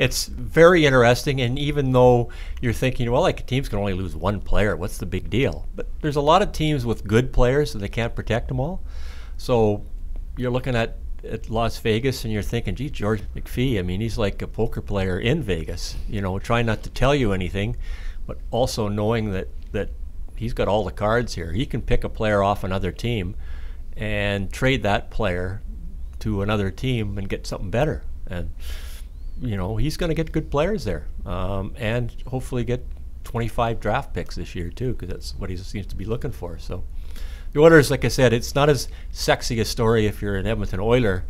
it's very interesting. And even though you're thinking, well, like a team's can only lose one player, what's the big deal? But there's a lot of teams with good players and they can't protect them all. So you're looking at Las Vegas and you're thinking, gee, George McPhee, I mean, he's like a poker player in Vegas, trying not to tell you anything, but also knowing that he's got all the cards here. He can pick a player off another team and trade that player to another team and get something better. And, he's going to get good players there, and hopefully get 25 draft picks this year too, because that's what he seems to be looking for. So the Oilers, like I said, it's not as sexy a story if you're an Edmonton Oiler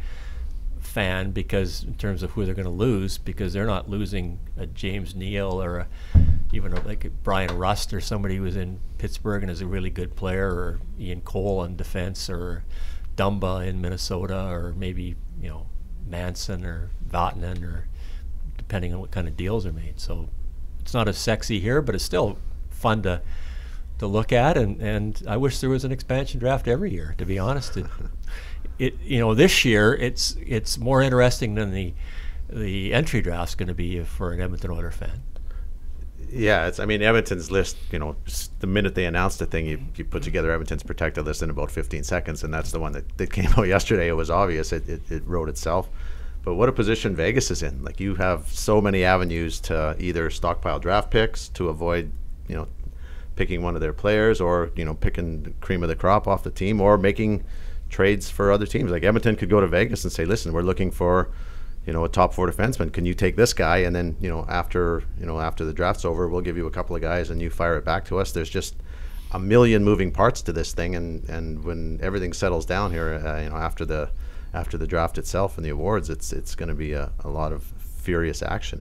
fan, because in terms of who they're going to lose, because they're not losing a James Neal or even like Brian Rust or somebody who was in Pittsburgh and is a really good player, or Ian Cole on defense, or Dumba in Minnesota, or maybe Manson or Vatanen, or depending on what kind of deals are made. So it's not as sexy here, but it's still fun to look at, and I wish there was an expansion draft every year, to be honest. This year it's more interesting than the entry draft's going to be for an Edmonton Oilers fan. Yeah, Edmonton's list, the minute they announced the thing, you put together Edmonton's protected list in about 15 seconds, and that's the one that came out yesterday. It was obvious. It wrote itself. But what a position Vegas is in. Like, you have so many avenues to either stockpile draft picks to avoid, picking one of their players, or, picking the cream of the crop off the team, or making trades for other teams. Like, Edmonton could go to Vegas and say, listen, we're looking for a top 4 defenseman. Can you take this guy? And then, after the draft's over, we'll give you a couple of guys and you fire it back to us. There's just a million moving parts to this thing. And when everything settles down here, after the draft itself and the awards, it's going to be a lot of furious action.